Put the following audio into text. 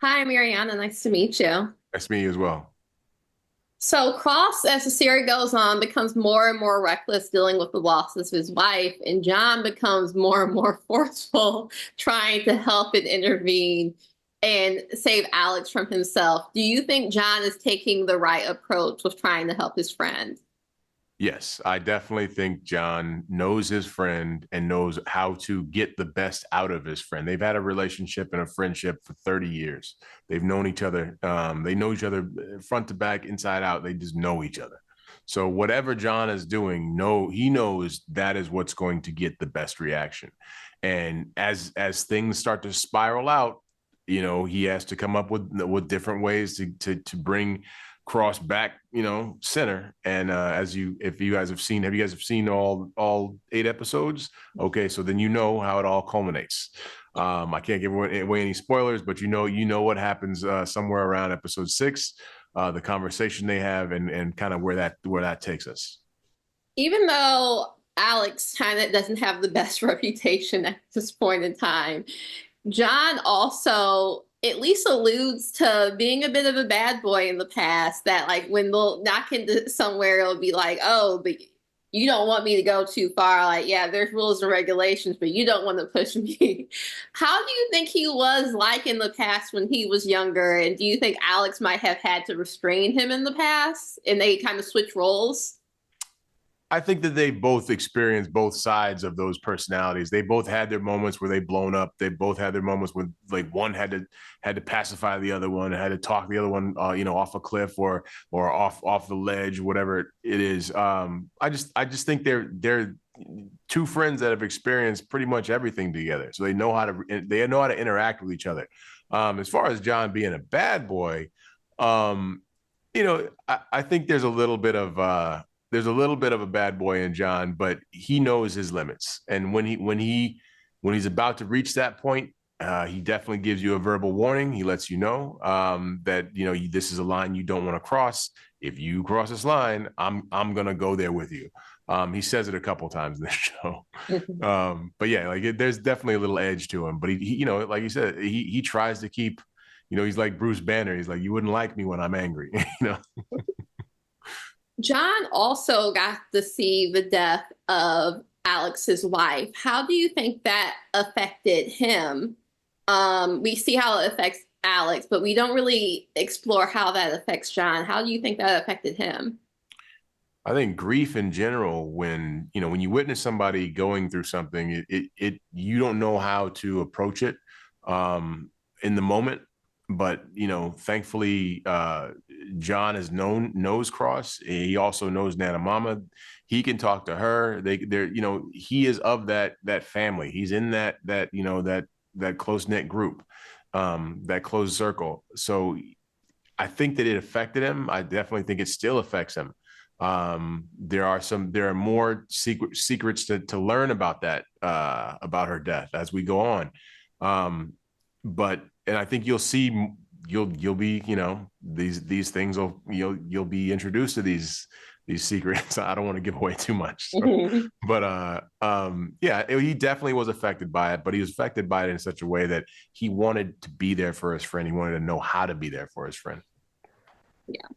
Hi, I'm Ariana. Nice to meet you. That's me as well. So, Cross, as the series goes on, becomes more and more reckless dealing with the losses of his wife, and John becomes more and more forceful, trying to help and intervene and save Alex from himself. Do you think John is taking the right approach with trying to help his friend? Yes, I definitely think John knows his friend and knows how to get the best out of his friend. They've had a relationship and a friendship for 30 years. They've known each other. They know each other front to back, inside out. They just know each other. So whatever John is doing, he knows that is what's going to get the best reaction. And as things start to spiral out, he has to come up with different ways to bring Cross back, center. And if you guys have seen all 8 episodes? Okay, so then you know how it all culminates. I can't give away any spoilers, but you know what happens somewhere around episode 6, the conversation they have, and kind of where that takes us. Even though Alex kind of doesn't have the best reputation at this point in time, John also at least alludes to being a bit of a bad boy in the past. That like when they'll knock into somewhere, it'll be like, "Oh, but you don't want me to go too far." Like, yeah, there's rules and regulations, but you don't want to push me. How do you think he was like in the past when he was younger? And do you think Alex might have had to restrain him in the past, and they kind of switch roles? I think that they both experienced both sides of those personalities. They both had their moments where they blown up. They both had their moments when like one had to pacify the other one, had to talk the other one, off a cliff or off the ledge, whatever it is. I just think they're two friends that have experienced pretty much everything together, so they know how to interact with each other. As far as John being a bad boy, um, I think there's a little bit of a bad boy in John, but he knows his limits. And when he's about to reach that point, he definitely gives you a verbal warning. He lets you know that this is a line you don't want to cross. If you cross this line, I'm gonna go there with you. He says it a couple times in the show. But yeah, there's definitely a little edge to him. But like you said, he tries to keep. He's like Bruce Banner. He's like, you wouldn't like me when I'm angry. John also got to see the death of Alex's wife. How do you think that affected him? We see how it affects Alex, but we don't really explore how that affects John. How do you think that affected him? I think grief in general, when you witness somebody going through something, it you don't know how to approach it in the moment. But thankfully, John knows Cross. He also knows Nana Mama. He can talk to her. He is of that family. He's in that close knit group, that closed circle. So I think that it affected him. I definitely think it still affects him. There are more secrets to learn about about her death as we go on. But and I think you'll be, these things you'll be introduced to these secrets. I don't want to give away too much. So. But yeah, he definitely was affected by it, but he was affected by it in such a way that he wanted to be there for his friend. He wanted to know how to be there for his friend. Yeah.